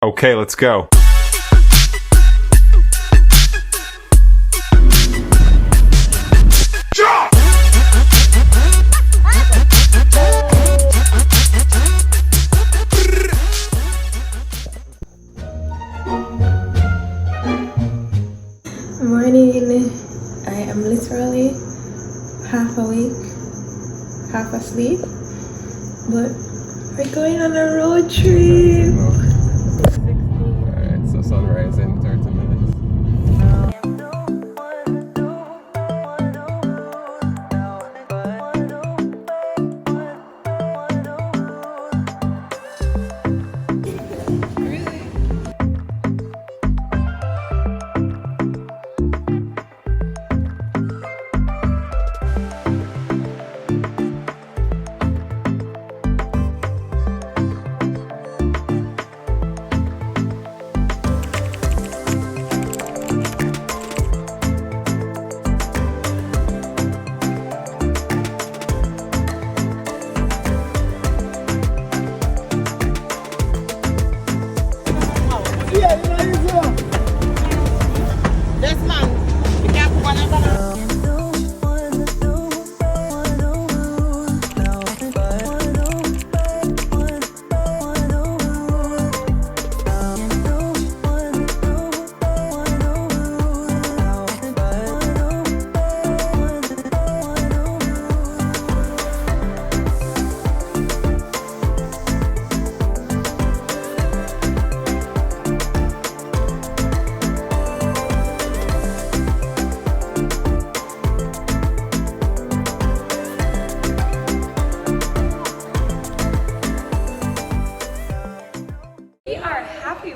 Okay, let's go. Morning. I am literally half awake, half asleep, but we're going on a road trip. Alright, so sunrise in 30 minutes.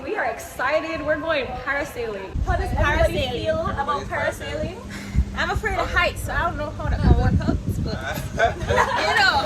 We are excited. We're going parasailing. How does everybody feel about parasailing? I'm afraid of heights, so I don't know how to work out, but you know.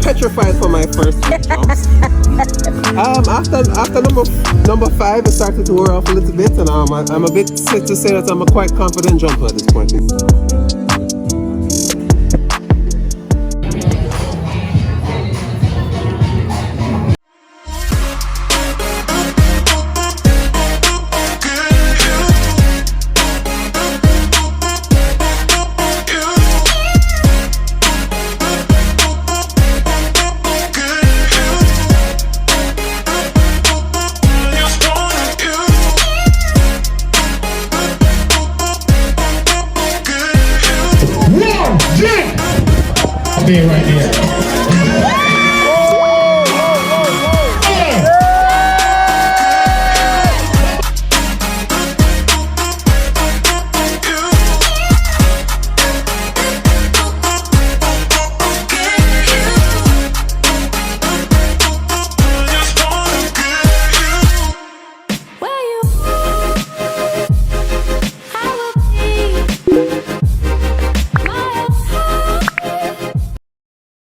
Petrified for my first few jumps. After number 5, it started to wear off a little bit, and I'm a bit sick to say that I'm a quite confident jumper at this point. Good. Woo!